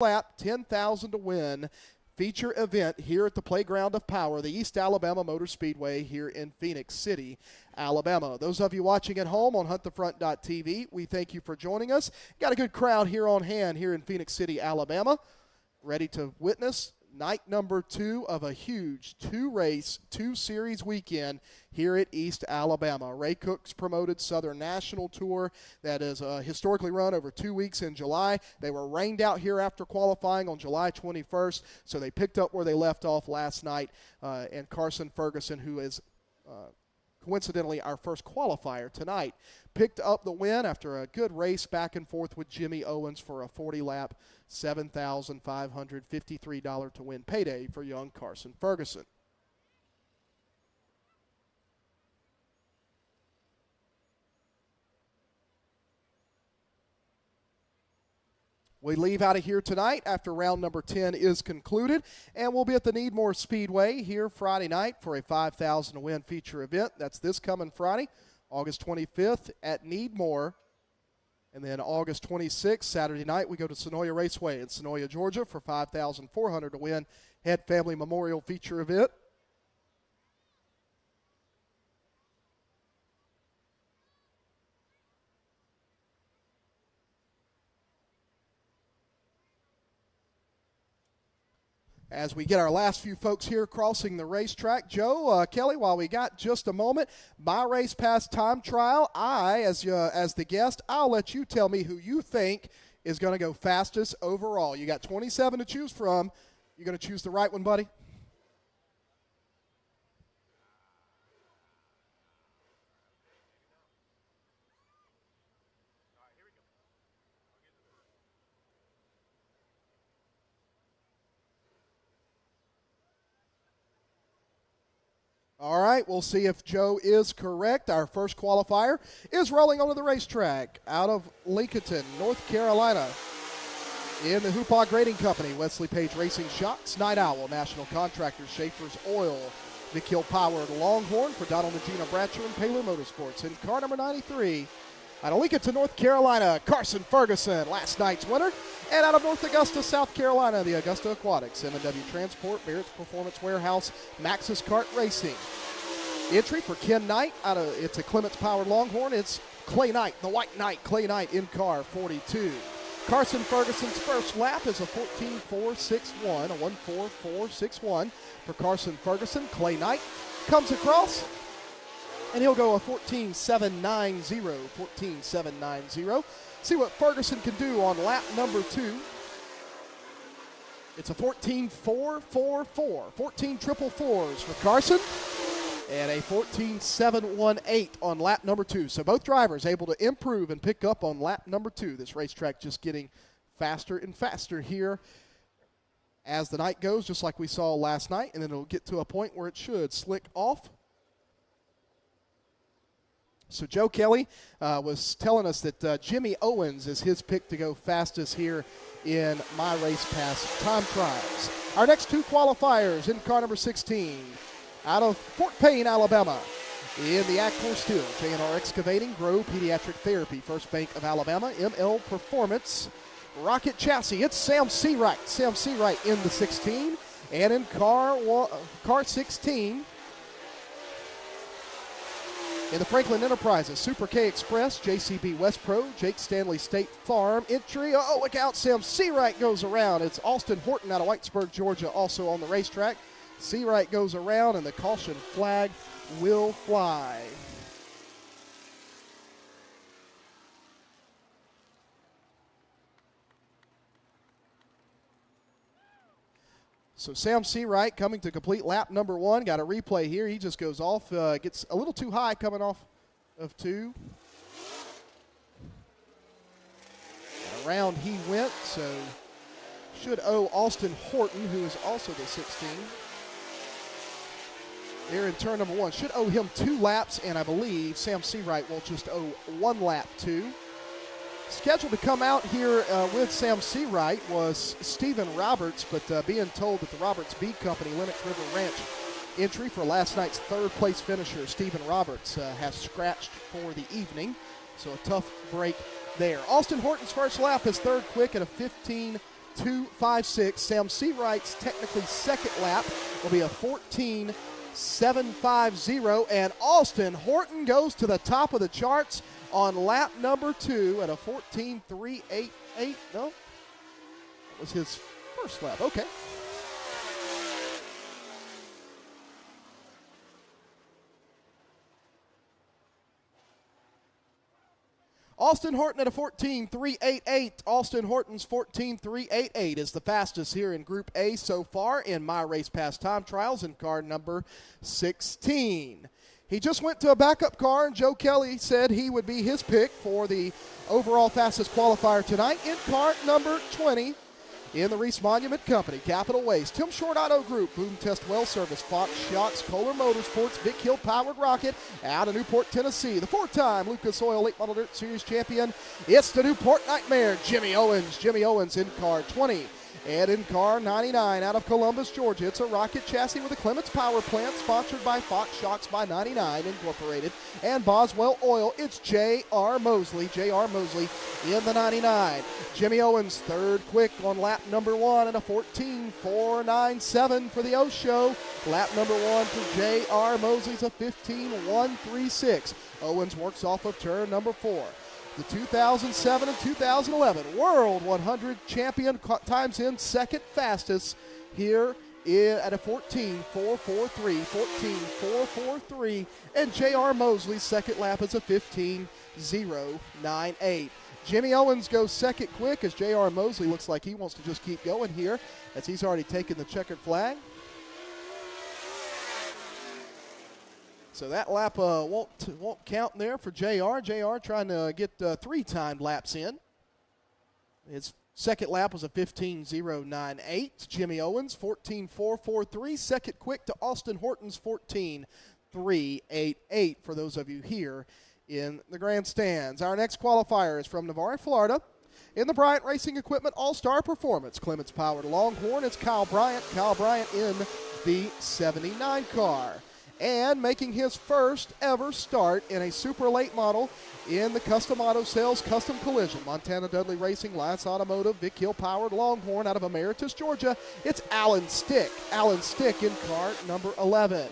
lap, 10,000 to win feature event here at the Playground of Power, the East Alabama Motor Speedway here in Phoenix City, Alabama. Those of you watching at home on huntthefront.tv, we thank you for joining us. Got a good crowd here on hand here in Phoenix City, Alabama, ready to witness night number 2 of a huge 2-race, 2-series weekend here at East Alabama. Ray Cook's promoted Southern National Tour that is historically run over 2 weeks in July. They were rained out here after qualifying on July 21st, so they picked up where they left off last night. And Carson Ferguson, who is coincidentally our first qualifier tonight, picked up the win after a good race back and forth with Jimmy Owens for a 40-lap, $7,553 to win payday for young Carson Ferguson. We leave out of here tonight after round number 10 is concluded, and we'll be at the Needmore Speedway here Friday night for a 5,000 to win feature event. That's this coming Friday, August 25th at Needmore. And then August 26th, Saturday night, we go to Sonoya Raceway in Sonoya, Georgia for 5,400 to win Head Family Memorial feature event. As we get our last few folks here crossing the racetrack, Joe, Kelly, while we got just a moment, my race pass time trial, as the guest, I'll let you tell me who you think is going to go fastest overall. You got 27 to choose from. You going to choose the right one, buddy? All right, we'll see if Joe is correct. Our first qualifier is rolling onto the racetrack out of Lincoln, North Carolina. In the Hoopaw Grading Company, Wesley Page Racing Shocks, Night Owl, National Contractors, Schaefer's Oil, Vic Hill Power, Longhorn for Donald and Gina Bratcher and Paler Motorsports. In car number 93, out of Lincoln, North Carolina, Carson Ferguson, last night's winner. And out of North Augusta, South Carolina, the Augusta Aquatics, M&W Transport, Barrett's Performance Warehouse, Maxxis Kart Racing. Entry for Ken Knight, it's a Clements-powered Longhorn. It's Clay Knight, the White Knight, Clay Knight in car 42. Carson Ferguson's first lap is a 14.461, a 1.4461 for Carson Ferguson. Clay Knight comes across, and he'll go a 14.790, 14.790. See what Ferguson can do on lap number 2. It's a 14.444, 14 triple fours for Carson, and a 14.718 on lap number 2. So both drivers able to improve and pick up on lap number 2. This racetrack just getting faster and faster here as the night goes, just like we saw last night, and then it'll get to a point where it should slick off. So Joe Kelly was telling us that Jimmy Owens is his pick to go fastest here in my race pass time trials. Our next 2 qualifiers in car number 16, out of Fort Payne, Alabama, in the Accor Steel, J&R Excavating, Grove Pediatric Therapy, First Bank of Alabama, ML Performance, Rocket Chassis. It's Sam Seawright. Sam Seawright in the 16, and in car 16. In the Franklin Enterprises, Super K Express, JCB West Pro, Jake Stanley State Farm entry. Oh, look out, Sam Seawright goes around. It's Austin Horton out of Whitesburg, Georgia, also on the racetrack. Seawright goes around, and the caution flag will fly. So Sam Seawright coming to complete lap number 1. Got a replay here. He just goes off, gets a little too high coming off of 2. And around he went, so should owe Austin Horton, who is also the 16. There in turn number 1. Should owe him 2 laps, and I believe Sam Seawright will just owe 1 lap to. Scheduled to come out here with Sam Seawright was Stephen Roberts, but being told that the Roberts B Company, Lennox River Ranch, entry for last night's 3rd place finisher, Stephen Roberts, has scratched for the evening. So a tough break there. Austin Horton's first lap is 3rd quick at a 15 14.256. Sam Seawright's technically second lap will be a 14.750. And Austin Horton goes to the top of the charts on lap number 2 at a 14.388. No, that was his first lap. Okay. Austin Horton at a 14.388. Austin Horton's 14.388 is the fastest here in Group A so far in My Race Pass Time Trials in car number 16. He just went to a backup car, and Joe Kelly said he would be his pick for the overall fastest qualifier tonight in car number 20 in the Reese Monument Company, Capital Waste, Tim Short Auto Group, Boom Test Well Service, Fox Shocks, Kohler Motorsports, Vic Hill Powered Rocket out of Newport, Tennessee. The 4-time Lucas Oil Late Model Dirt Series champion, it's the Newport Nightmare, Jimmy Owens. Jimmy Owens in car 20. And in car 99 out of Columbus, Georgia, it's a rocket chassis with a Clements Power Plant, sponsored by Fox Shocks by 99 Incorporated and Boswell Oil. It's J.R. Mosley. J.R. Mosley in the 99. Jimmy Owens third quick on lap number 1 at a 14.497 for the O Show. Lap number 1 for J.R. Mosley's a 15.136. Owens works off of turn number 4. The 2007 and 2011 World 100 champion times in second fastest here at a 14.443, 14.443, and J.R. Mosley's second lap is a 15.098. Jimmy Owens goes second quick as J.R. Mosley looks like he wants to just keep going here as he's already taken the checkered flag. So that lap won't count there for JR. JR trying to get 3 timed laps in. His second lap was a 15.098. Jimmy Owens, 14.443. Second quick to Austin Horton's 14.388 for those of you here in the grandstands. Our next qualifier is from Navarre, Florida. In the Bryant Racing Equipment All-Star Performance, Clements Powered Longhorn, it's Kyle Bryant. Kyle Bryant in the 79 car. And making his first ever start in a super late model in the Custom Auto Sales Custom Collision. Montana Dudley Racing, Lance Automotive, Vic Hill Powered Longhorn out of Emeritus, Georgia. It's Alan Stick. Alan Stick in car number 11.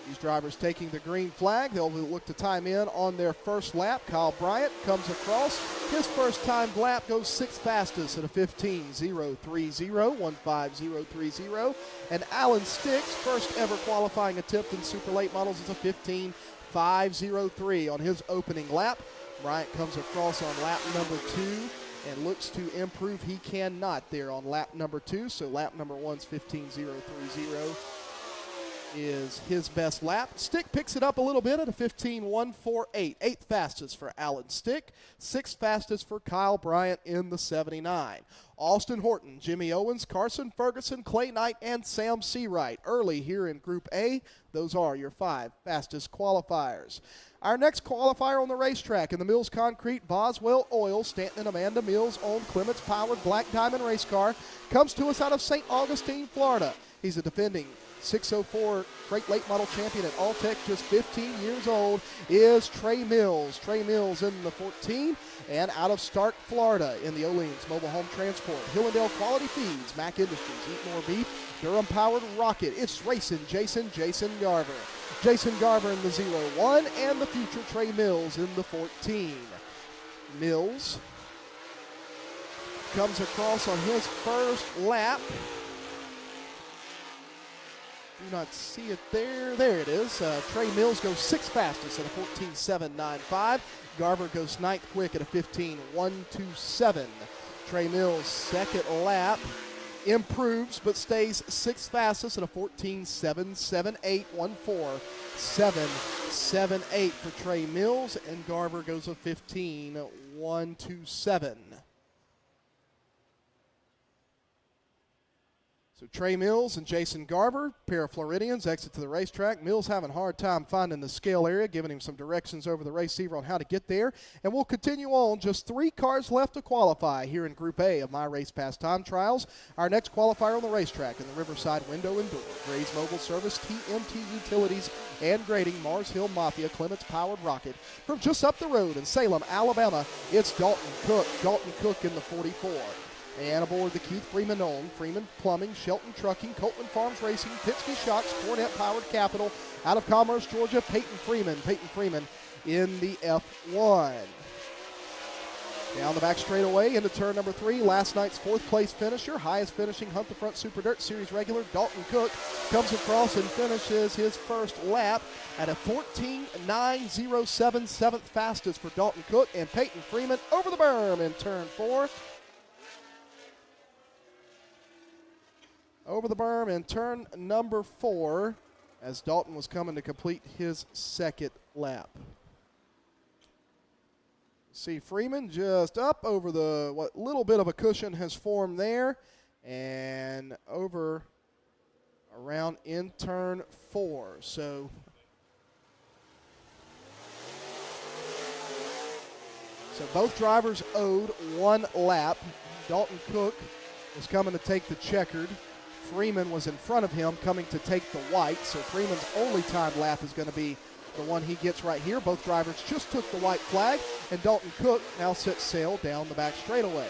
These drivers taking the green flag. They'll look to time in on their first lap. Kyle Bryant comes across. His first timed lap goes 6th fastest at a 15.030, 15030. And Alan Stick's first ever qualifying attempt in super late models is a 15.503 on his opening lap. Bryant comes across on lap number 2 and looks to improve. He cannot there on lap number 2. So lap number 1's 15.030. Is his best lap. Stick picks it up a little bit at a 15.148. 8th fastest for Alan Stick. 6th fastest for Kyle Bryant in the 79. Austin Horton, Jimmy Owens, Carson Ferguson, Clay Knight, and Sam Seawright. Early here in Group A, those are your 5 fastest qualifiers. Our next qualifier on the racetrack in the Mills Concrete Boswell Oil, Stanton and Amanda Mills owned Clements Powered Black Diamond race car, comes to us out of St. Augustine, Florida. He's a defending 604 Great Late Model champion at Alltech, just 15 years old, is Trey Mills. Trey Mills in the 14, and out of Stark, Florida, in the Oleans Mobile Home Transport, Hillendale Quality Feeds, Mac Industries, Eat More Beef, Durham Powered Rocket. It's racing Jason Garver. Jason Garver in the 01, and the future Trey Mills in the 14. Mills comes across on his first lap. Do not see it there. There it is. Trey Mills goes 6th fastest at a 14.795. Garver goes 9th quick at a 15.127. Trey Mills' second lap improves but stays 6th fastest at a 14.778. 14778 for Trey Mills, and Garver goes a 15.127. So Trey Mills and Jason Garber, pair of Floridians, exit to the racetrack. Mills having a hard time finding the scale area, giving him some directions over the receiver on how to get there. And we'll continue on. Just 3 cars left to qualify here in Group A of My Race Pass Time Trials. Our next qualifier on the racetrack in the Riverside Window and Door. Gray's Mobile Service, TMT Utilities, and Grading, Mars Hill Mafia, Clements Powered Rocket. From just up the road in Salem, Alabama, it's Dalton Cook. Dalton Cook in the 44. And aboard the Keith Freeman owned, Freeman Plumbing, Shelton Trucking, Copeland Farms Racing, Pittsky Shocks, Cornett Powered Capital, out of Commerce, Georgia, Peyton Freeman in the F1. Down the back straightaway into turn number 3, last night's 4th place finisher, highest finishing Hunt the Front Super Dirt Series regular, Dalton Cook, comes across and finishes his first lap at a 14.907, 7th fastest for Dalton Cook, and Peyton Freeman over the berm in turn 4. Over the berm in turn number 4 as Dalton was coming to complete his 2nd lap. See Freeman just up over the, what little bit of a cushion has formed there, and over around in turn 4. So both drivers owed 1 lap. Dalton Cook was coming to take the checkered. Freeman was in front of him coming to take the white, so Freeman's only time lap is going to be the one he gets right here. Both drivers just took the white flag, and Dalton Cook now sets sail down the back straightaway.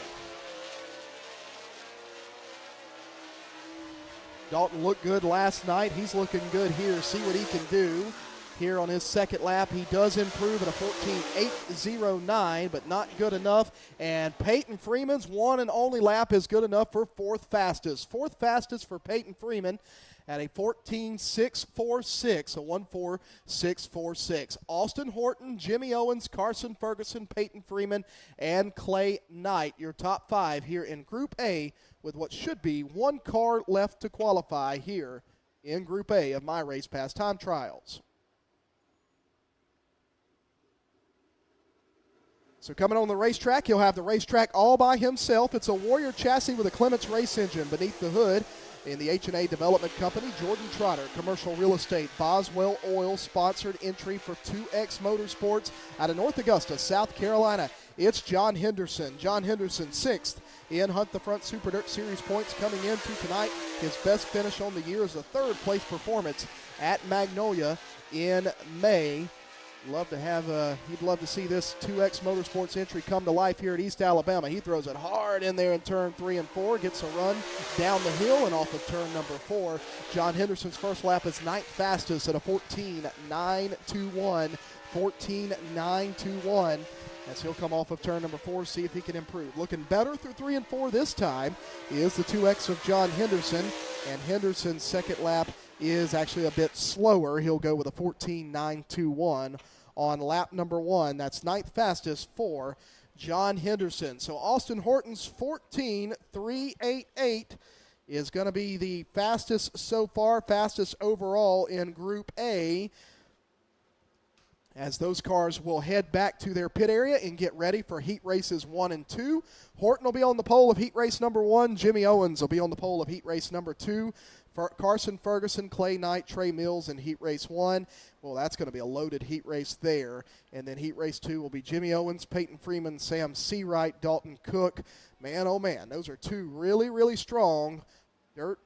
Dalton looked good last night. He's looking good here. See what he can do. Here on his 2nd lap, he does improve at a 14.809, but not good enough. And Peyton Freeman's 1 and only lap is good enough for 4th fastest. 4th fastest for Peyton Freeman at a 14.646, a 1.4646. Austin Horton, Jimmy Owens, Carson Ferguson, Peyton Freeman, and Clay Knight, your top 5 here in Group A, with what should be 1 car left to qualify here in Group A of My Race Pass Time Trials. So coming on the racetrack, he'll have the racetrack all by himself. It's a Warrior chassis with a Clements race engine beneath the hood. In the H&A Development Company, Jordan Trotter, Commercial Real Estate, Boswell Oil, sponsored entry for 2X Motorsports out of North Augusta, South Carolina. It's John Henderson. John Henderson, 6th in Hunt the Front Super Dirt Series points coming into tonight. His best finish on the year is a 3rd place performance at Magnolia in May. He'd love to see this 2X Motorsports entry come to life here at East Alabama. He throws it hard in there in turn 3 and 4, gets a run down the hill and off of turn number 4. John Henderson's first lap is 9th fastest at a 14.921, 14.921. As he'll come off of turn number 4, see if he can improve. Looking better through 3 and 4 this time is the 2X of John Henderson, and Henderson's 2nd lap is actually a bit slower. He'll go with a 14.921 on lap number 1. That's 9th fastest for John Henderson. So Austin Horton's 14.388 is going to be the fastest so far, fastest overall in Group A, as those cars will head back to their pit area and get ready for heat races 1 and 2. Horton will be on the pole of heat race number 1. Jimmy Owens will be on the pole of heat race number 2. Carson Ferguson, Clay Knight, Trey Mills in heat race 1. Well, that's going to be a loaded heat race there. And then heat race 2 will be Jimmy Owens, Peyton Freeman, Sam Seawright, Dalton Cook. Man, oh man, those are 2 really, really strong dirt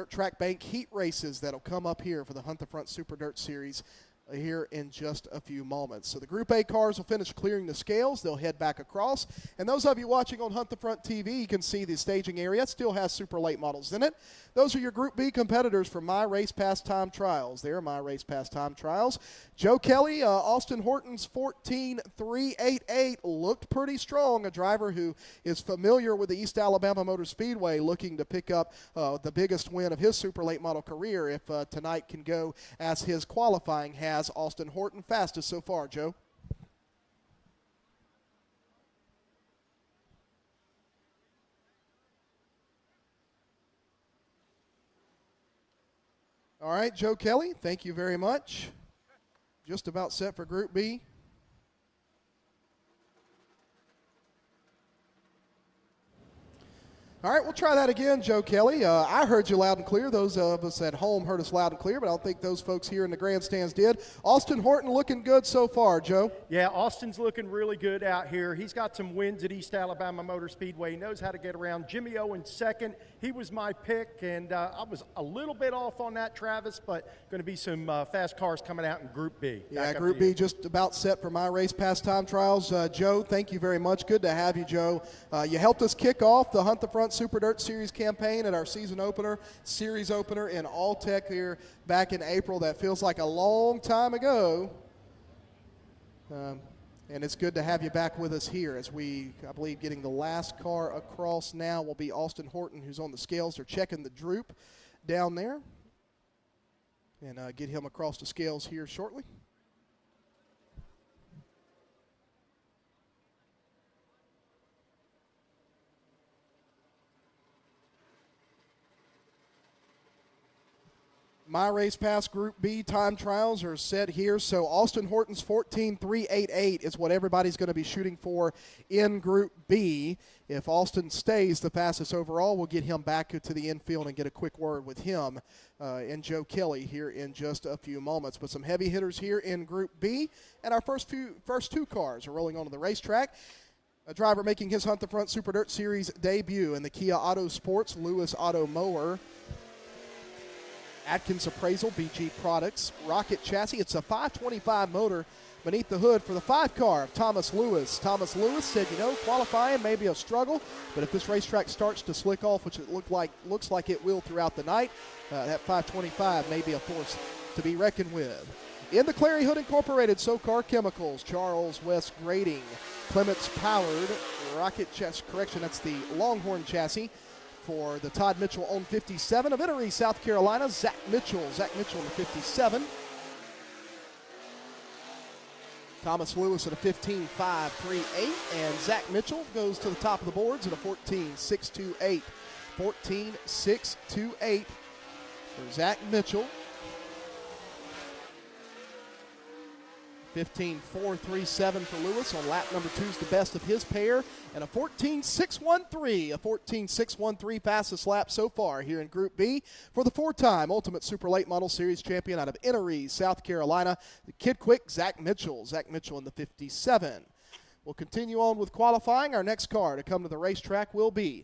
track bank heat races that'll come up here for the Hunt the Front Super Dirt Series here in just a few moments. So the Group A cars will finish clearing the scales. They'll head back across. And those of you watching on Hunt the Front TV, you can see the staging area. It still has super late models in it. Those are your Group B competitors for My Race Pass Time Trials. They're My Race Pass Time Trials. Joe Kelly, Austin Horton's 14.388 looked pretty strong. A driver who is familiar with the East Alabama Motor Speedway, looking to pick up the biggest win of his super late model career if tonight can go as his qualifying has. Austin Horton fastest so far, Joe. All right, Joe Kelly, thank you very much. Just about set for Group B. All right, we'll try that again, Joe Kelly. I heard you loud and clear. Those of us at home heard us loud and clear, but I don't think those folks here in the grandstands did. Austin Horton looking good so far, Joe. Yeah, Austin's looking really good out here. He's got some wins at East Alabama Motor Speedway. He knows how to get around. Jimmy Owen second. He was my pick, and I was a little bit off on that, Travis, but going to be some fast cars coming out in Group B. Yeah, Group B just about set for my race past time trials. Joe, thank you very much. Good to have you, Joe. You helped us kick off the Hunt the Front Super Dirt Series campaign at our series opener in All-Tech here back in April. That feels like a long time ago. And it's good to have you back with us here as I believe, getting the last car across now will be Austin Horton, who's on the scales. They're checking the droop down there. And get him across the scales here shortly. My Race Pass Group B time trials are set here. So Austin Horton's 14.388 is what everybody's going to be shooting for in Group B. If Austin stays the fastest overall, we'll get him back to the infield and get a quick word with him and Joe Kelly here in just a few moments. But some heavy hitters here in Group B. And our first two cars are rolling onto the racetrack. A driver making his Hunt the Front Super Dirt Series debut in the Kia Auto Sports Lewis Auto Mower. Atkins Appraisal, BG Products, Rocket Chassis. It's a 525 motor beneath the hood for the 5 car of Thomas Lewis. Thomas Lewis said, qualifying may be a struggle, but if this racetrack starts to slick off, which it looks like it will throughout the night, that 525 may be a force to be reckoned with. In the Clary Hood Incorporated, SoCar Chemicals, Charles West Grading, Clements Powered, Rocket Chassis, that's the Longhorn chassis. For the Todd Mitchell on 57 of Eatery, South Carolina, Zach Mitchell in the 57. Thomas Lewis at a 15.538, and Zach Mitchell goes to the top of the boards at a 14.628. 14.628 for Zach Mitchell. 15.437 for Lewis on lap number 2 is the best of his pair, and a 14.613 fastest lap so far here in Group B for the 4-time Ultimate Super Late Model Series champion out of Eatery, South Carolina, the Kid Quick Zach Mitchell in the 57. We'll continue on with qualifying. Our next car to come to the racetrack will be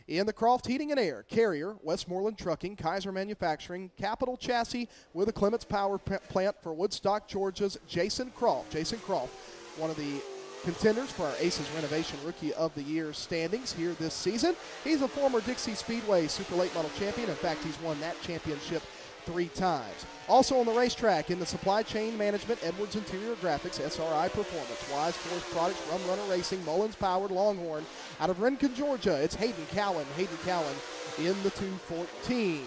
in the Croft Heating and Air, Carrier, Westmoreland Trucking, Kaiser Manufacturing, Capital Chassis with a Clements Power Plant for Woodstock, Georgia's Jason Croft. Jason Croft, one of the contenders for our Aces Renovation Rookie of the Year standings here this season. He's a former Dixie Speedway Super Late Model champion. In fact, he's won that championship 3 times. Also on the racetrack in the supply chain management, Edwards Interior Graphics, SRI Performance, Wise Force Products, Rum Runner Racing, Mullins Powered Longhorn. Out of Rincon, Georgia, it's Hayden Cowan in the 214.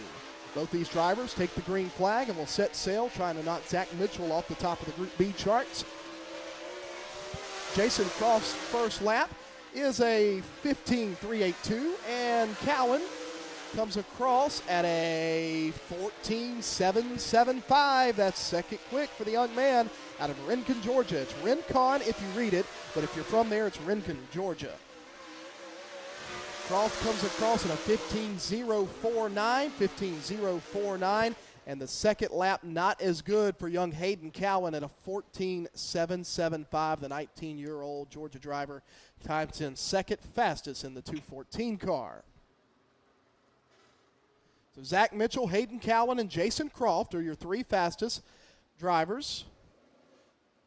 Both these drivers take the green flag and will set sail, trying to knock Zach Mitchell off the top of the Group B charts. Jason Croft's first lap is a 15.382, and Cowan comes across at a 14.775. That's second quick for the young man out of Rincon, Georgia. It's Rincon if you read it, but if you're from there, it's Rincon, Georgia. Croft comes across at a 15.049, and the second lap not as good for young Hayden Cowan at a 14.775. The 19-year-old Georgia driver times in second fastest in the 214 car. So Zach Mitchell, Hayden Cowan, and Jason Croft are your 3 fastest drivers,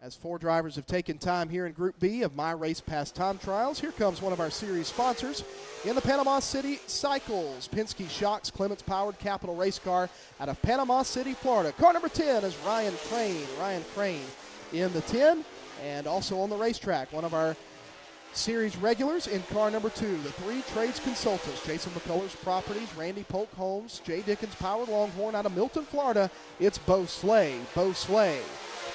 as 4 drivers have taken time here in Group B of My Race Pass Time Trials. Here comes one of our series sponsors in the Panama City Cycles. Penske Shocks, Clements Powered Capital Race Car out of Panama City, Florida. Car number 10 is Ryan Crane. Ryan Crane in the 10, and also on the racetrack, one of our series regulars in car number 2, the 3 trades consultants, Jason McCullers Properties, Randy Polk Homes, Jay Dickens Powered Longhorn out of Milton, Florida. It's Bo Slay.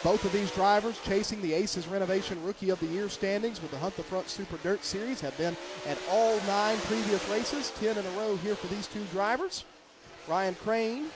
Both of these drivers chasing the Aces Renovation Rookie of the Year standings with the Hunt the Front Super Dirt Series have been at all 9 previous races, 10 in a row here for these 2 drivers. Ryan Crane,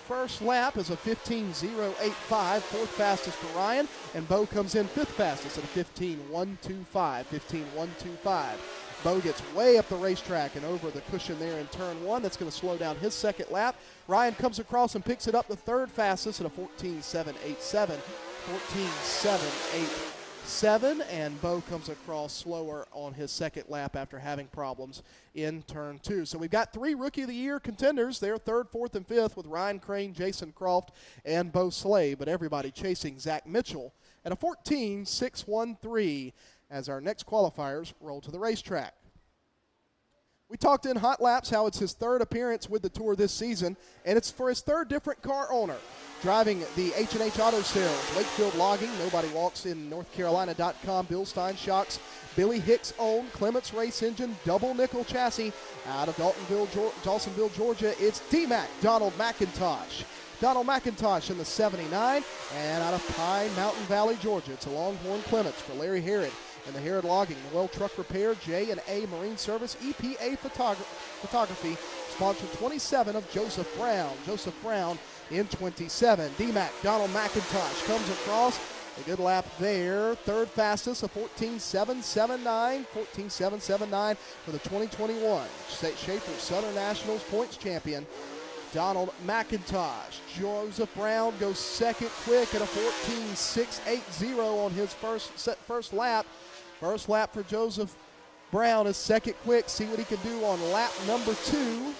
first lap is a 15.085, 4th fastest for Ryan, and Bo comes in 5th fastest at a 15.125. Bo gets way up the racetrack and over the cushion there in turn one. That's going to slow down his second lap. Ryan comes across and picks it up the third fastest at a 14.787. 14.787, and Bo comes across slower on his second lap after having problems in turn two. So we've got 3 Rookie of the Year contenders. They're third, fourth, and fifth with Ryan Crane, Jason Croft, and Bo Slay, but everybody chasing Zach Mitchell at a 14.613 as our next qualifiers roll to the racetrack. We talked in Hot Laps how it's his third appearance with the Tour this season, and it's for his third different car owner. Driving the H&H Auto Sales, Wakefield Logging, Nobody Walks in NorthCarolina.com, Bill Stein Shocks, Billy Hicks owned, Clements Race Engine, Double Nickel Chassis. Out of Dawsonville, Georgia, it's D-Mac, Donald McIntosh. Donald McIntosh in the 79, and out of Pine Mountain Valley, Georgia, it's a Longhorn Clements for Larry Herod. And the Herod Logging, Noel Truck Repair, J&A Marine Service, EPA Photography, sponsor 27 of Joseph Brown. Joseph Brown in 27. D-Mac, Donald McIntosh comes across. A good lap there. Third fastest, a 14.779. 14.779 for the 2021 Schaefer Southern Nationals points champion, Donald McIntosh. Joseph Brown goes second quick at a 14.680 on his first lap. First lap for Joseph Brown is second quick. See what he can do on lap number 2.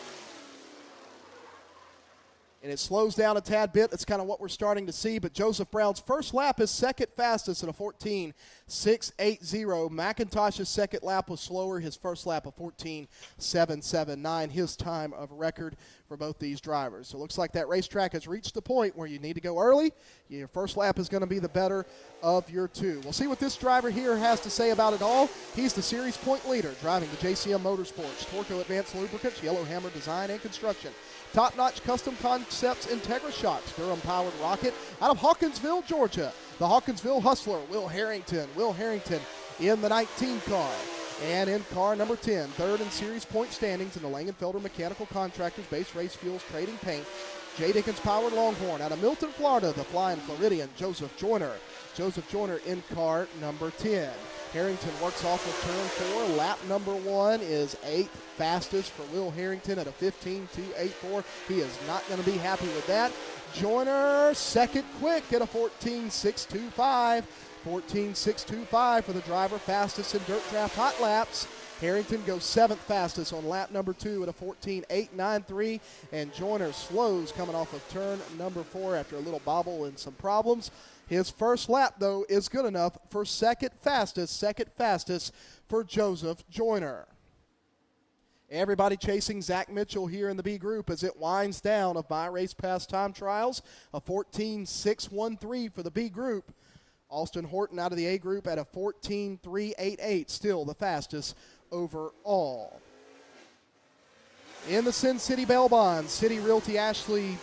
And it slows down a tad bit. That's kind of what we're starting to see. But Joseph Brown's first lap is second fastest at a 14.680. McIntosh's second lap was slower. His first lap a 14.779. His time of record for both these drivers. So it looks like that racetrack has reached the point where you need to go early. Your first lap is going to be the better of your two. We'll see what this driver here has to say about it all. He's the series point leader, driving the JCM Motorsports, Torco Advanced Lubricants, Yellowhammer Design and Construction, Top-Notch Custom Concepts, Integra Shocks, Durham-powered rocket out of Hawkinsville, Georgia. The Hawkinsville Hustler, Will Harrington. Will Harrington in the 19 car. And in car number 10, third in series point standings in the Langenfelder Mechanical Contractors, Base Race Fuels, Trading Paint, J. Dickens-powered Longhorn out of Milton, Florida, the Flying Floridian, Joseph Joyner. Joseph Joyner in car number 10. Harrington works off of turn 4. Lap number 1 is 8th fastest for Will Harrington at a 15.284. He is not going to be happy with that. Joyner second quick at a 14.625. 14.625 for the driver fastest in Dirt Draft Hot Laps. Harrington goes 7th fastest on lap number 2 at a 14.893, and Joyner slows coming off of turn number 4 after a little bobble and some problems. His first lap, though, is good enough for second fastest for Joseph Joyner. Everybody chasing Zach Mitchell here in the B group as it winds down of My Race Pass time trials, a 14.613 for the B group. Austin Horton out of the A group at a 14.388, still the fastest overall. In the Sin City Bail Bonds, City Realty Ashley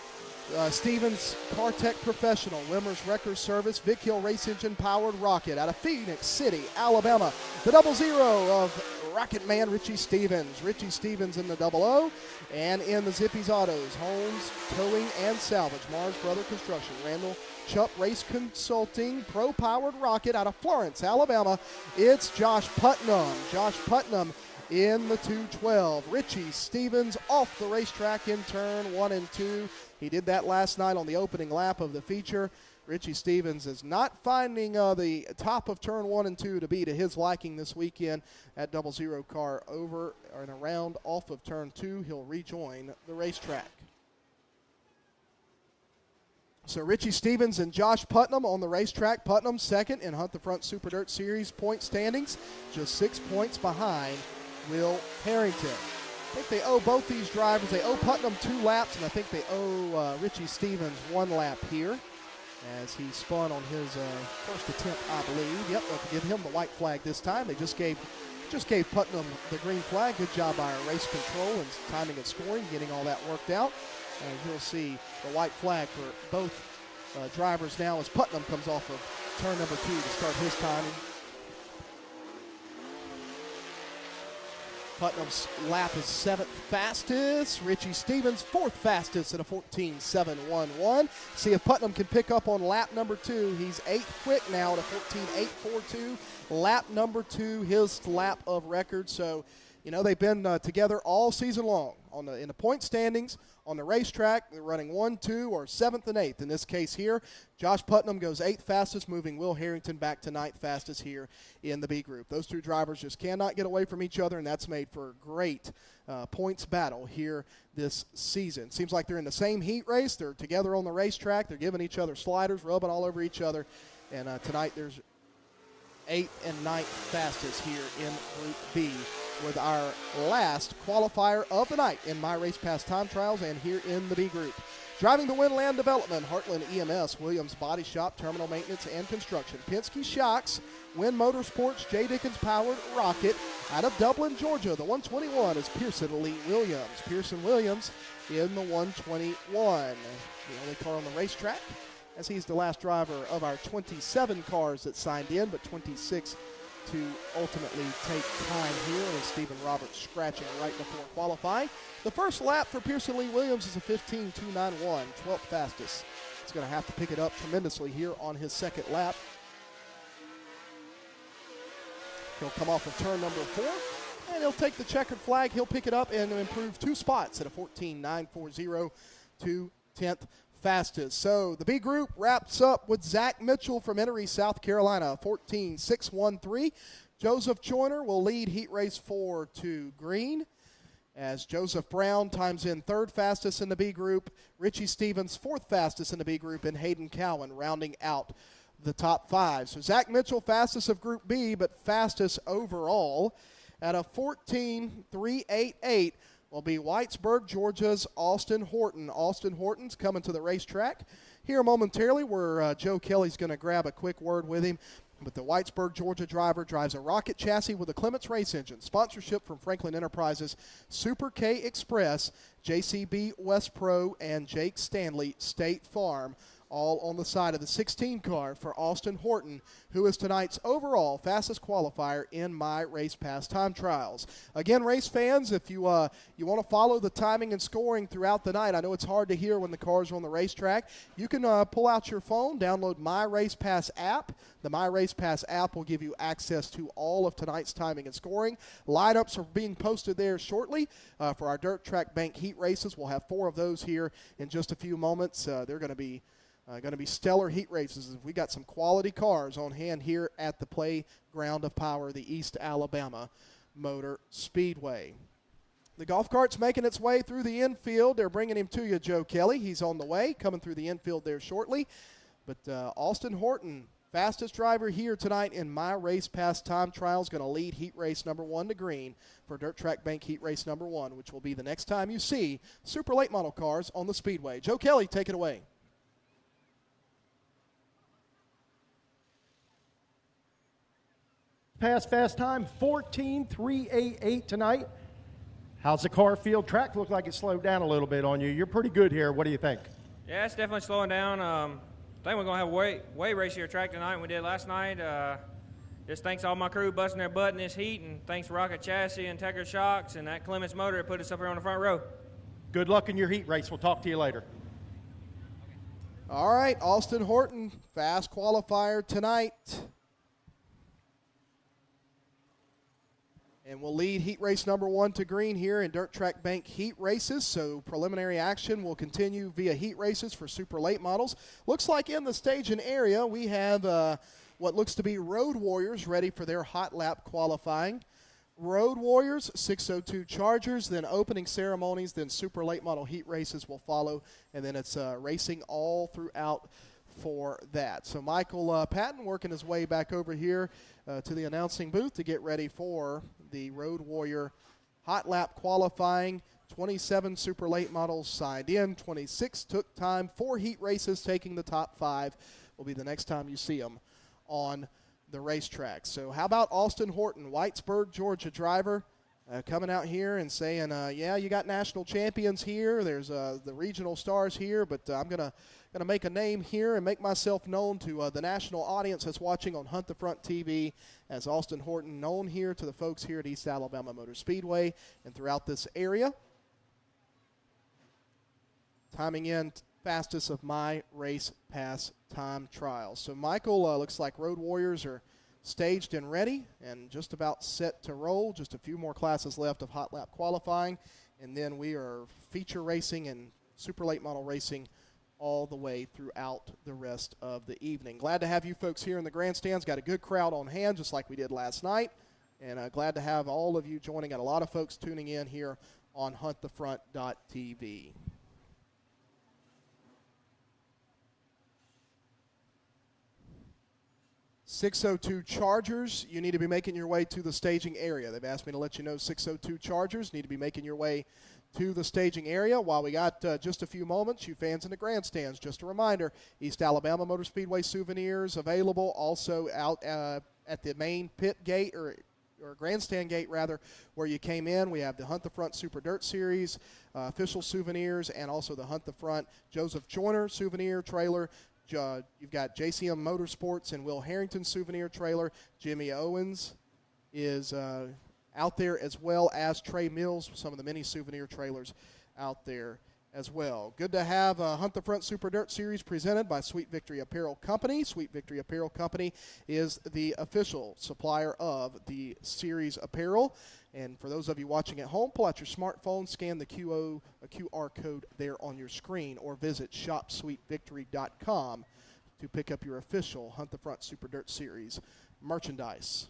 Stevens, Cartech Professional, Wimmer's Wrecker Service, Vic Hill Race Engine Powered Rocket out of Phoenix City, Alabama. The 00 of Rocket Man Richie Stevens. Richie Stevens in the 00. And in the Zippy's Autos, Holmes Towing and Salvage, Mars Brother Construction, Randall Chupp Race Consulting, Pro Powered Rocket out of Florence, Alabama. It's Josh Putnam. Josh Putnam in the 212. Richie Stevens off the racetrack in turn 1 and 2. He did that last night on the opening lap of the feature. Richie Stevens is not finding the top of turn 1 and 2 to be to his liking this weekend. That 00 car over and around off of turn 2. He'll rejoin the racetrack. So Richie Stevens and Josh Putnam on the racetrack. Putnam second in Hunt the Front Super Dirt Series point standings, just 6 points behind Will Harrington. I think they owe both these drivers, they owe Putnam 2 laps, and I think they owe Richie Stevens 1 lap here as he spun on his first attempt, I believe. Yep, they'll give him the white flag this time. They just gave Putnam the green flag. Good job by our race control and timing and scoring, getting all that worked out. And you'll see the white flag for both drivers now as Putnam comes off of turn number 2 to start his timing. Putnam's lap is 7th fastest. Richie Stevens 4th fastest at a 14.711. See if Putnam can pick up on lap number 2. He's 8th quick now at a 14.842. Lap number 2, his lap of record. So, they've been together all season long in the point standings. On the racetrack, they're running 1, 2, or 7th and 8th. In this case here, Josh Putnam goes 8th fastest, moving Will Harrington back to 9th fastest here in the B group. Those two drivers just cannot get away from each other, and that's made for a great points battle here this season. Seems like they're in the same heat race. They're together on the racetrack. They're giving each other sliders, rubbing all over each other. And tonight there's 8th and 9th fastest here in Group B, with our last qualifier of the night in My Race Pass Time Trials and here in the B group. Driving the win, Land Development, Heartland EMS, Williams Body Shop, Terminal Maintenance and Construction, Penske Shocks, Win Motorsports, J. Dickens Powered Rocket. Out of Dublin, Georgia, the 121 is Pearson Elite Williams. Pearson Williams in the 121. The only car on the racetrack, as he's the last driver of our 27 cars that signed in, but 26 to ultimately take time here, and Stephen Roberts scratching right before qualifying. The first lap for Pearson Lee Williams is a 15.291, 12th fastest. He's going to have to pick it up tremendously here on his second lap. He'll come off of turn number 4, and he'll take the checkered flag. He'll pick it up and improve 2 spots at a 14.940 to 10th fastest. So the B group wraps up with Zach Mitchell from Henry, South Carolina, 14.613. Joseph Joyner will lead heat race 4 to green, as Joseph Brown times in 3rd fastest in the B group. Richie Stevens 4th fastest in the B group, and Hayden Cowan rounding out the top 5. So Zach Mitchell fastest of Group B, but fastest overall at a 14.388. will be Whitesburg, Georgia's Austin Horton. Austin Horton's coming to the racetrack here momentarily, where Joe Kelly's going to grab a quick word with him. But the Whitesburg, Georgia driver drives a rocket chassis with a Clements race engine. Sponsorship from Franklin Enterprises, Super K Express, JCB West Pro, and Jake Stanley State Farm, all on the side of the 16 car for Austin Horton, who is tonight's overall fastest qualifier in My Race Pass Time Trials. Again, race fans, if you want to follow the timing and scoring throughout the night, I know it's hard to hear when the cars are on the racetrack. You can pull out your phone, download My Race Pass app. The My Race Pass app will give you access to all of tonight's timing and scoring. Lineups are being posted there shortly for our dirt track bank heat races. We'll have 4 of those here in just a few moments. They're going to be stellar heat races. We got some quality cars on hand here at the Playground of Power, the East Alabama Motor Speedway. The golf cart's making its way through the infield. They're bringing him to you, Joe Kelly. He's on the way, coming through the infield there shortly. But Austin Horton, fastest driver here tonight in My Race Pass Time Trials, going to lead heat race number 1 to green for Dirt Track Bank heat race number 1, which will be the next time you see super late model cars on the Speedway. Joe Kelly, take it away. Pass fast time, 14.388 tonight. How's the car field? Track look like it slowed down a little bit on you. You're pretty good here. What do you think? Yeah, it's definitely slowing down. I think we're going to have a way racier track tonight than we did last night. Just thanks to all my crew busting their butt in this heat, and thanks to Rocket Chassis and Tecker Shocks and that Clements motor that put us up here on the front row. Good luck in your heat race. We'll talk to you later. All right, Austin Horton, fast qualifier tonight. And we'll lead heat race number 1 to green here in Dirt Track Bank heat races. So preliminary action will continue via heat races for super late models. Looks like in the staging area we have what looks to be Road Warriors ready for their hot lap qualifying. Road Warriors, 602 Chargers, then opening ceremonies, then super late model heat races will follow, and then it's racing all throughout for that. So Michael Patton working his way back over here to the announcing booth to get ready for the Road Warrior hot lap qualifying. 27 super late models signed in, 26 took time, 4 heat races taking the top 5 will be the next time you see them on the racetrack. So how about Austin Horton, Whitesburg, Georgia driver, coming out here and saying, yeah, you got national champions here, there's the regional stars here, but I'm going to going to make a name here and make myself known to the national audience that's watching on Hunt the Front TV as Austin Horton, known here to the folks here at East Alabama Motor Speedway and throughout this area. Timing in fastest of my race pass time trials. So Michael, looks like Road Warriors are staged and ready and just about set to roll. Just a few more classes left of hot lap qualifying, and then we are feature racing and super late model racing all the way throughout the rest of the evening. Glad to have you folks here in the grandstands. Got a good crowd on hand just like we did last night, and glad to have all of you joining. Got a lot of folks tuning in here on huntthefront.tv. 602 Chargers, you need to be making your way to the staging area. They've asked me to let you know 602 Chargers need to be making your way to the staging area. While we got just a few moments, you fans in the grandstands, just a reminder, East Alabama Motor Speedway souvenirs available also out at the main pit gate, or grandstand gate rather, where you came in. We have the Hunt the Front Super Dirt Series official souvenirs, and also the Hunt the Front Joseph Joyner souvenir trailer. You've got JCM Motorsports and Will Harrington souvenir trailer. Jimmy Owens is out there, as well as Trey Mills, some of the many souvenir trailers out there as well. Good to have Hunt the Front Super Dirt Series presented by Sweet Victory Apparel Company. Sweet Victory Apparel Company is the official supplier of the series apparel. And for those of you watching at home, pull out your smartphone, scan the QR code there on your screen, or visit shopsweetvictory.com to pick up your official Hunt the Front Super Dirt Series merchandise.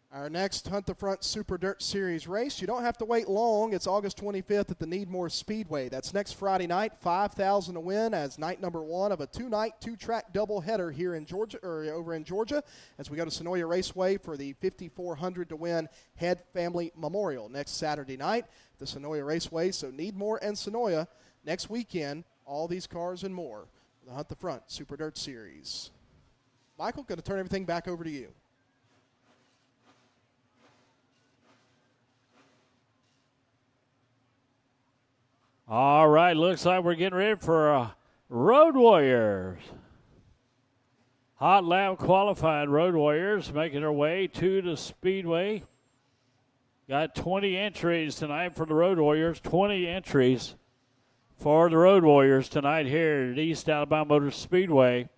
Our next Hunt the Front Super Dirt Series race, you don't have to wait long. It's August 25th at the Needmore Speedway. That's next Friday night, $5,000 to win as night number one of a two-night, two-track doubleheader here in Georgia, or over in Georgia, as we go to Sonoya Raceway for the 5,400 to win Head Family Memorial next Saturday night, the Sonoya Raceway. So Needmore and Sonoya next weekend, all these cars and more. The Hunt the Front Super Dirt Series. Michael, going to turn everything back over to you. All right, looks like we're getting ready for Road Warriors. Hot lap qualified Road Warriors making their way to the Speedway. Got 20 entries tonight for the Road Warriors, 20 entries for the Road Warriors tonight here at East Alabama Motor Speedway.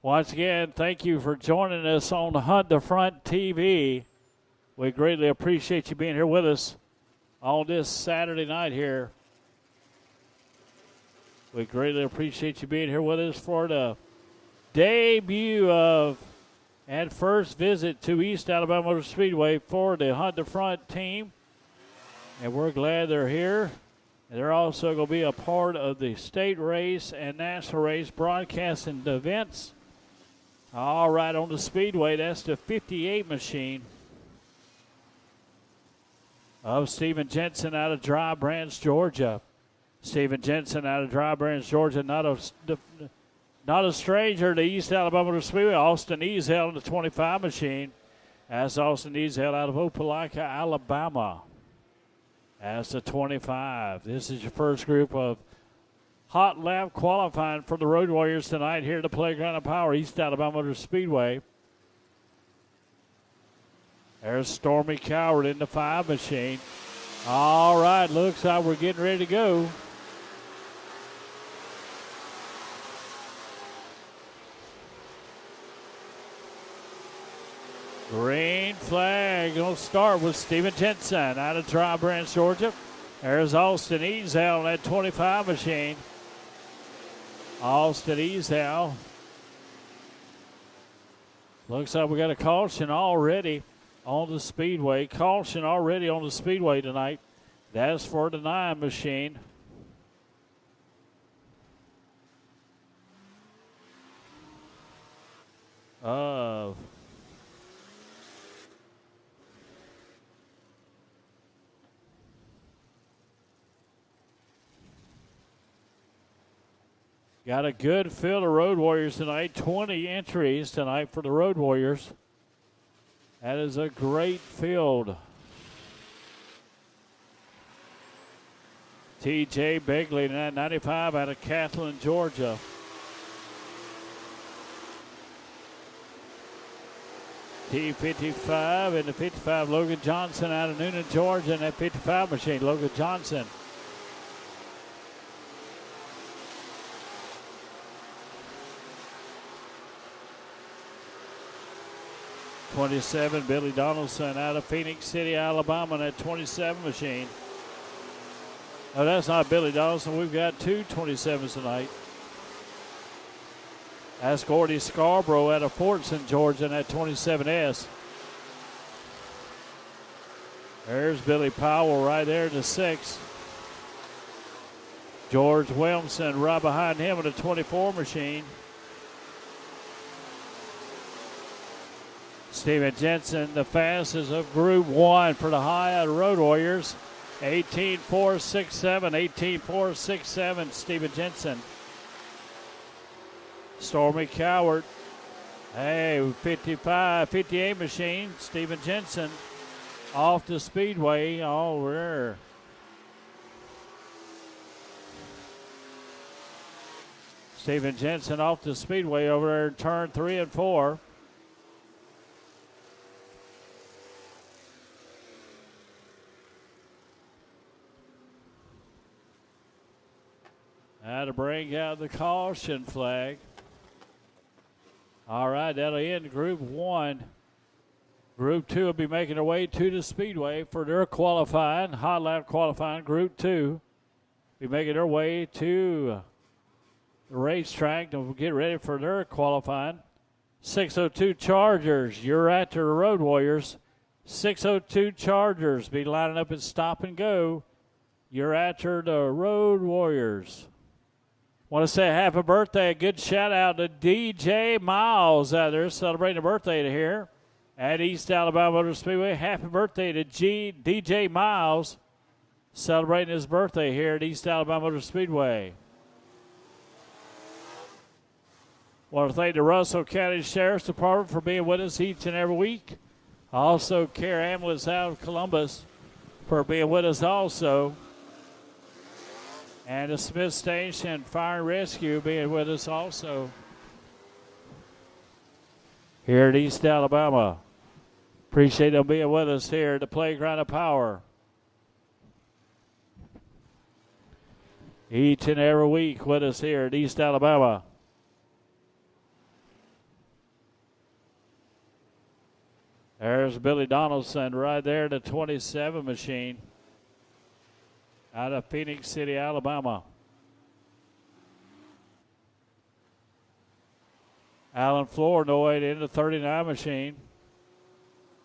Once again, thank you for joining us on Hunt the Front TV. We greatly appreciate you being here with us on this Saturday night here. We greatly appreciate you being here with us for the debut of and first visit to East Alabama Motor Speedway for the Hunt the Front team. And we're glad they're here. And they're also going to be a part of the state race and national race broadcasting the events. All right, on the Speedway, that's the 58 machine of Stephen Jensen out of Dry Branch, Georgia. Stephen Jensen out of Dry Branch, Georgia, not a stranger to East Alabama Motor Speedway. Austin Easel in the 25 machine. That's Austin Easel out of Opelika, Alabama. That's the 25. This is your first group of hot lap qualifying for the Road Warriors tonight here at the Playground of Power, East Alabama Motor Speedway. There's Stormy Coward in the 5 machine. All right, looks like we're getting ready to go. Green flag going to start with Stephen Jensen out of Dry Branch, Georgia. There's Austin Easel on that 25 machine. Austin Easel. Looks like we got a caution already on the Speedway. Caution already on the Speedway tonight. That's for the 9 machine. Got a good field of Road Warriors tonight. 20 entries tonight for the Road Warriors. That is a great field. T.J. Begley, 95 out of Cathleen, Georgia. T55 in the 55, Logan Johnson out of Noonan, Georgia, in that 55 machine. Logan Johnson. '27, Billy Donaldson out of Phoenix City, Alabama, in that 27 machine. Oh, that's not Billy Donaldson. We've got two 27s tonight. That's Gordy Scarborough out of Fortson, Georgia, in that 27S. There's Billy Powell right there in the 6. George Williamson right behind him in the 24 machine. Steven Jensen, the fastest of Group 1 for the High Road Warriors. 18.467, 18.467, Steven Jensen. Stormy Cowart, hey, 58 machine, Steven Jensen off the Speedway. Oh, rare. Steven Jensen off the Speedway over there in turn 3 and 4. Now to bring out the caution flag. All right, that'll end Group 1. Group 2 will be making their way to the Speedway for their qualifying, hot lap qualifying. Group 2 be making their way to the racetrack to get ready for their qualifying. 602 Chargers, you're after the Road Warriors. 602 Chargers be lining up at stop and go. You're after the Road Warriors. Want to say happy birthday, a good shout out to DJ Miles out there celebrating a birthday here at East Alabama Motor Speedway. Happy birthday to DJ Miles celebrating his birthday here at East Alabama Motor Speedway. Want to thank the Russell County Sheriff's Department for being with us each and every week. Also, Care Ambulance out of Columbus for being with us also. And the Smith Station Fire and Rescue being with us also here at East Alabama. Appreciate them being with us here at the Playground of Power. Each and every week with us here at East Alabama. There's Billy Donaldson right there, the 27 machine. Out of Phoenix City, Alabama. Alan Flournoy in the 39 machine.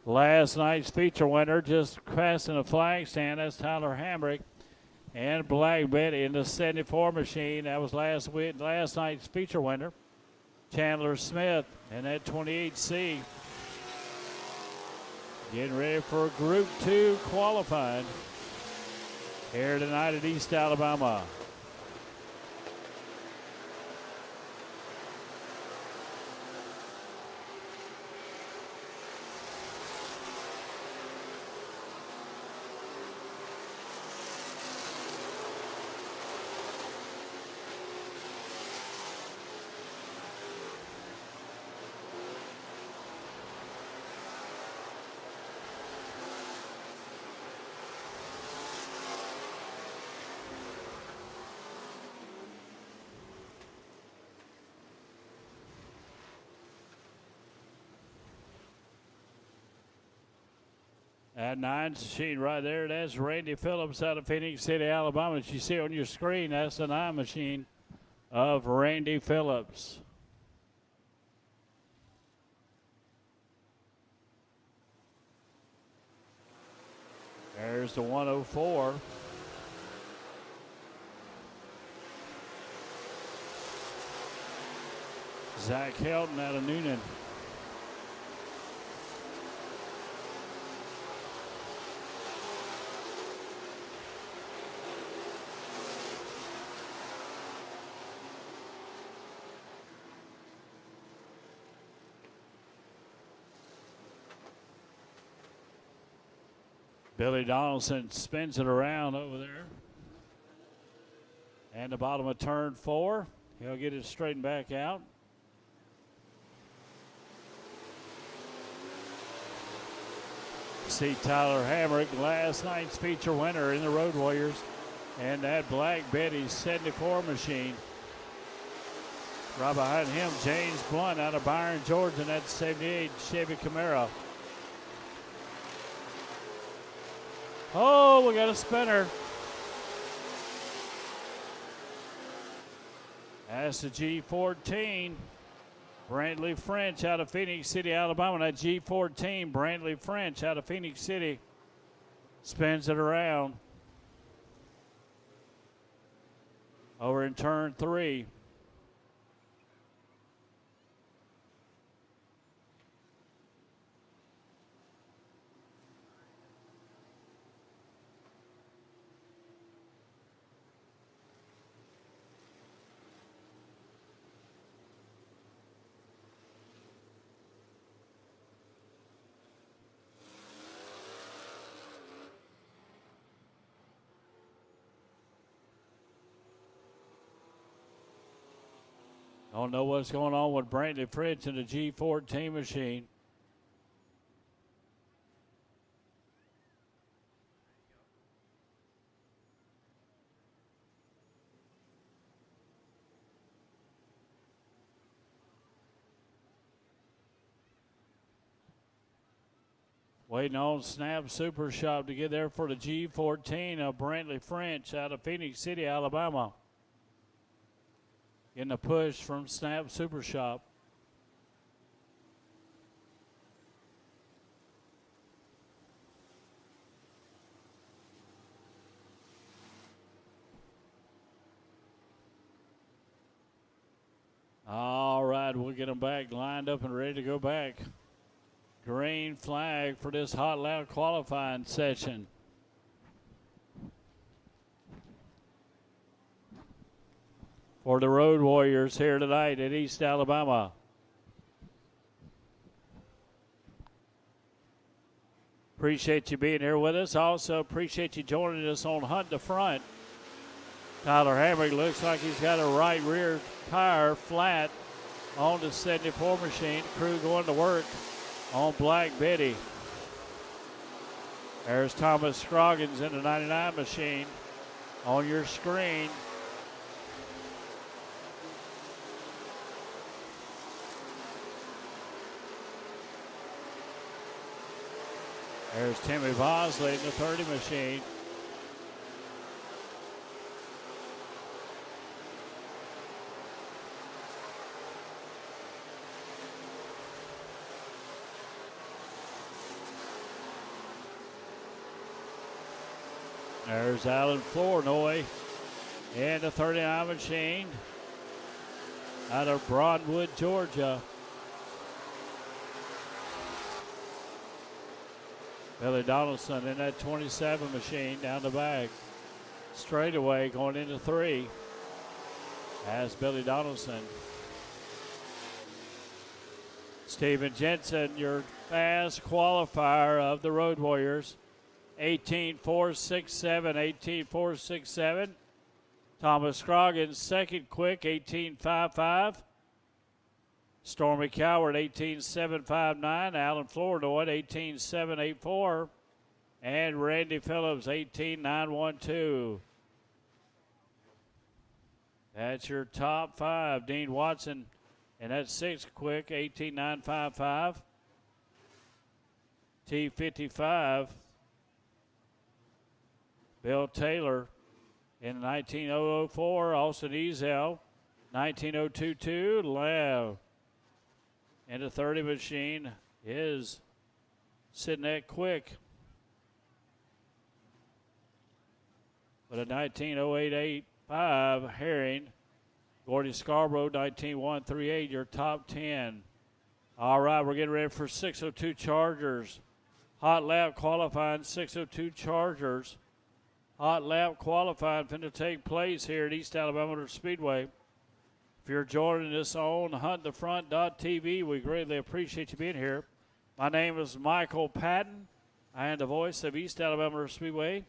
Last night's feature winner just passing the flag stand. That's Tyler Hamrick. And Black Betty in the 74 machine. That was last night's feature winner. Chandler Smith in that 28C. Getting ready for Group 2 qualifying here tonight at East Alabama. That 9 machine right there, that's Randy Phillips out of Phoenix City, Alabama. As you see on your screen, that's the 9 machine of Randy Phillips. There's the 104. Zach Helton out of Noonan. Billy Donaldson spins it around over there. And the bottom of turn 4. He'll get it straightened back out. See Tyler Hamrick, last night's feature winner in the Road Warriors. And that Black Betty 74 machine. Right behind him, James Blunt out of Byron, Georgia, and that 78 Chevy Camaro. Oh, we got a spinner. That's the G14. Brantley French out of Phoenix City, Alabama. That G14, Brantley French out of Phoenix City. Spins it around. Over in turn 3. Don't know what's going on with Brantley French in the G14 machine. Waiting on Snap Super Shop to get there for the G14 of Brantley French out of Phoenix City, Alabama. Getting a push from Snap Super Shop. All right, we'll get them back lined up and ready to go back. Green flag for this hot lap qualifying session. For the Road Warriors here tonight at East Alabama. Appreciate you being here with us. Also appreciate you joining us on Hunt the Front. Tyler Hamrick looks like he's got a right rear tire flat on the 74 machine. Crew going to work on Black Betty. There's Thomas Scroggins in the 99 machine on your screen. There's Timmy Bosley in the 30 machine. There's Alan Flournoy in the 39 machine out of Broadwood, Georgia. Billy Donaldson in that 27 machine down the back. Straightaway going into 3. As Billy Donaldson. Steven Jensen, your fast qualifier of the Road Warriors. 18.467, 18.467. Thomas Scroggins, second quick, 18.55. Stormy Coward, 18.759. Alan Flournoy, 18.784. And Randy Phillips, 18.912. That's your top 5. Dean Watson, and that's 6 quick, 18.955. T55. Bill Taylor in 19.004. Austin Ezel, 19.022. Lav in the 30 machine is sitting at quick with a 19.0885. Herring. Gordy Scarborough, 19.138. Your top 10. All right, we're getting ready for 602 Chargers. Hot lap qualifying 602 Chargers. Hot lap qualifying finna take place here at East Alabama Motor Speedway. If you're joining us on HuntTheFront.tv, we greatly appreciate you being here. My name is Michael Patton. I am the voice of East Alabama Motor Speedway.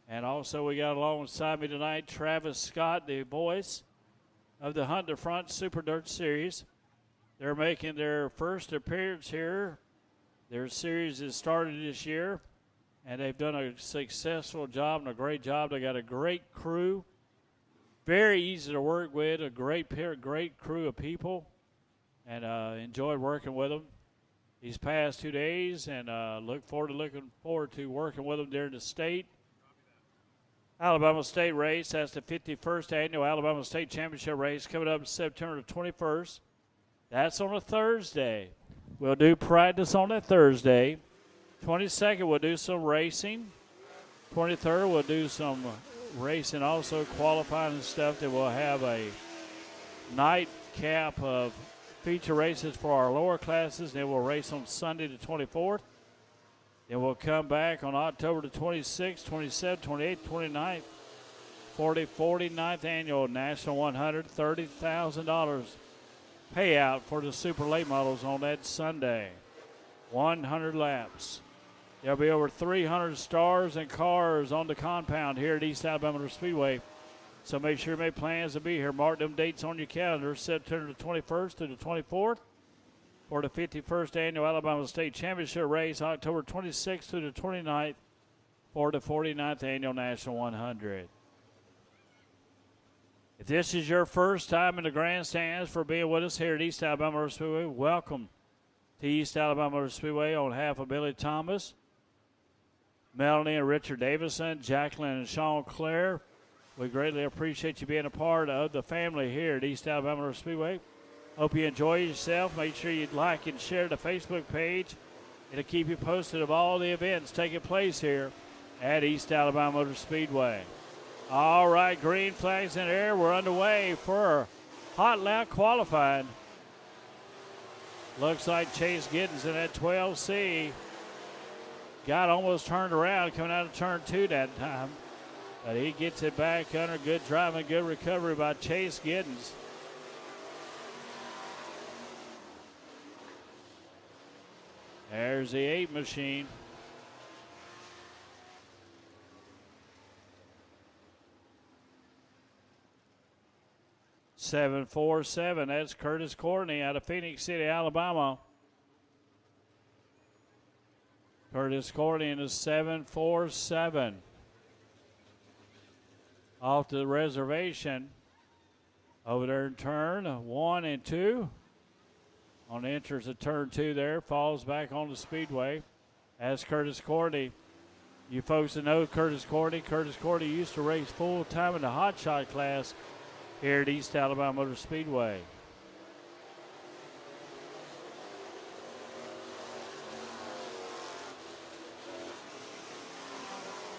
And also we got alongside me tonight Travis Scott, the voice of the Hunt the Front Super Dirt Series. They're making their first appearance here. Their series has started this year, and they've done a successful job and a great job. They got a great crew, very easy to work with, a great crew of people, and enjoyed working with them these past 2 days, and looking forward to working with them during the state Alabama State race. That's the 51st annual Alabama State Championship race coming up September the 21st. That's on a Thursday. We'll do practice on that Thursday. 22nd, we'll do some racing. 23rd, we'll do some racing, also qualifying and stuff. Then we'll have a nightcap of feature races for our lower classes. Then we'll race on Sunday the 24th. Then we'll come back on October the 26th, 27th, 28th, 29th for the 49th annual National 100, $30,000 payout for the super late models on that Sunday. 100 laps. There'll be over 300 stars and cars on the compound here at East Alabama Motor Speedway. So make sure you make plans to be here. Mark them dates on your calendar, September the 21st to the 24th for the 51st annual Alabama State Championship race, October 26th to the 29th for the 49th annual National 100. If this is your first time in the grandstands for being with us here at East Alabama Motor Speedway, welcome to East Alabama Motor Speedway on behalf of Billy Thomas, Melanie and Richard Davison, Jacqueline and Sean Clare. We greatly appreciate you being a part of the family here at East Alabama Motor Speedway. Hope you enjoy yourself. Make sure you like and share the Facebook page. It'll keep you posted of all the events taking place here at East Alabama Motor Speedway. All right, green flags in the air. We're underway for hot lap qualifying. Looks like Chase Giddens in that 12C got almost turned around coming out of turn 2 that time. But he gets it back under. Good driving, good recovery by Chase Giddens. There's the 8 machine. $747. That's Curtis Courtney out of Phoenix City, Alabama. Curtis Courtney in the 747. Off to the reservation. Over there in turn 1 and 2. On the entrance of turn 2 there. Falls back on the speedway. That's Curtis Courtney. You folks that know Curtis Courtney used to race full time in the hot shot class here at East Alabama Motor Speedway.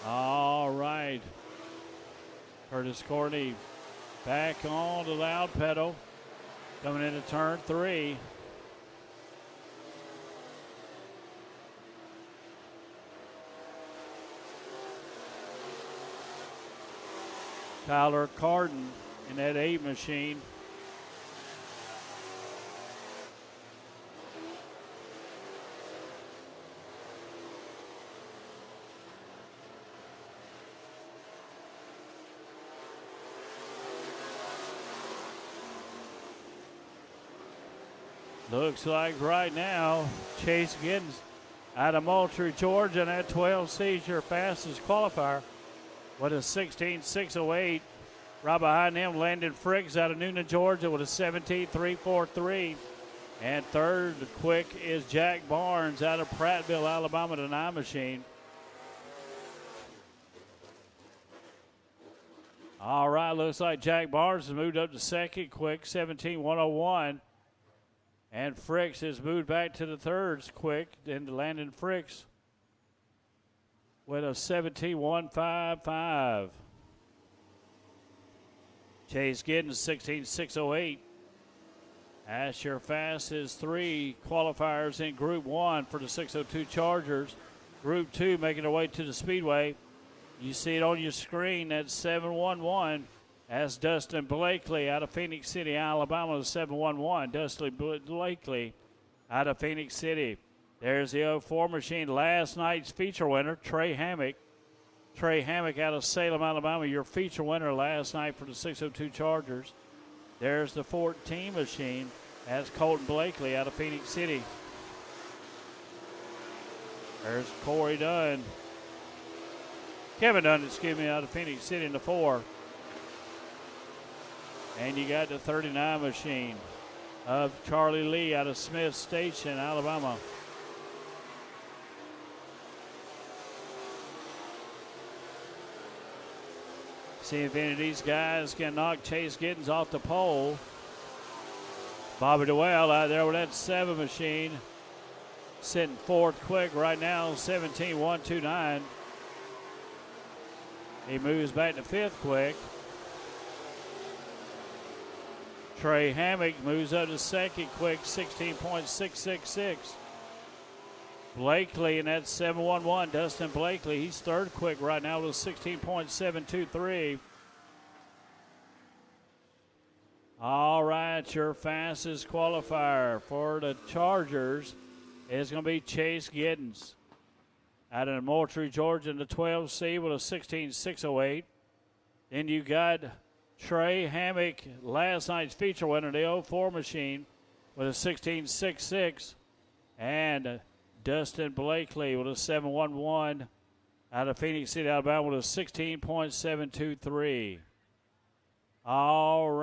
All right. Curtis Courtney back on the loud pedal. Coming into turn 3. Tyler Carden in that 8 machine. Looks like right now, Chase Giddens out of Moultrie, Georgia, and that 12C is your fastest qualifier with a 16.608. Right behind him, Landon Fricks out of Newnan, Georgia with a 17.343. And third quick is Jack Barnes out of Prattville, Alabama, the 9 machine. All right, looks like Jack Barnes has moved up to second, quick, 17.101. And Fricks has moved back to the thirds, quick, and Landon Fricks with a 17.155. Chase Giddens, 16.608. That's your fastest 3 qualifiers in Group 1 for the 602 Chargers. Group 2 making their way to the Speedway. You see it on your screen, that's 711. That's Dustin Blakely out of Phoenix City, Alabama, 711. Dustin Blakely out of Phoenix City. There's the 04 machine, last night's feature winner, Trey Hammock. Trey Hammock out of Salem, Alabama, your feature winner last night for the 602 Chargers. There's the 14 machine. That's Colton Blakely out of Phoenix City. There's Corey Dunn. Kevin Dunn, excuse me, out of Phoenix City in the 4. And you got the 39 machine of Charlie Lee out of Smith Station, Alabama. See if any of these guys can knock Chase Giddens off the pole. Bobby DeWell out there with that 7 machine. Sitting 4th quick right now, 17.129. He moves back to 5th quick. Trey Hammock moves up to 2nd quick, 16.666. Blakely in that 711, Dustin Blakely, he's 3rd quick right now with 16.723. All right, your fastest qualifier for the Chargers is going to be Chase Giddens out of Moultrie, Georgia in the 12C with a 16.608. Then you got Trey Hammock, last night's feature winner, the 04 machine with a 16.66. And Dustin Blakely with a 711 out of Phoenix City, Alabama with a 16.723. All right.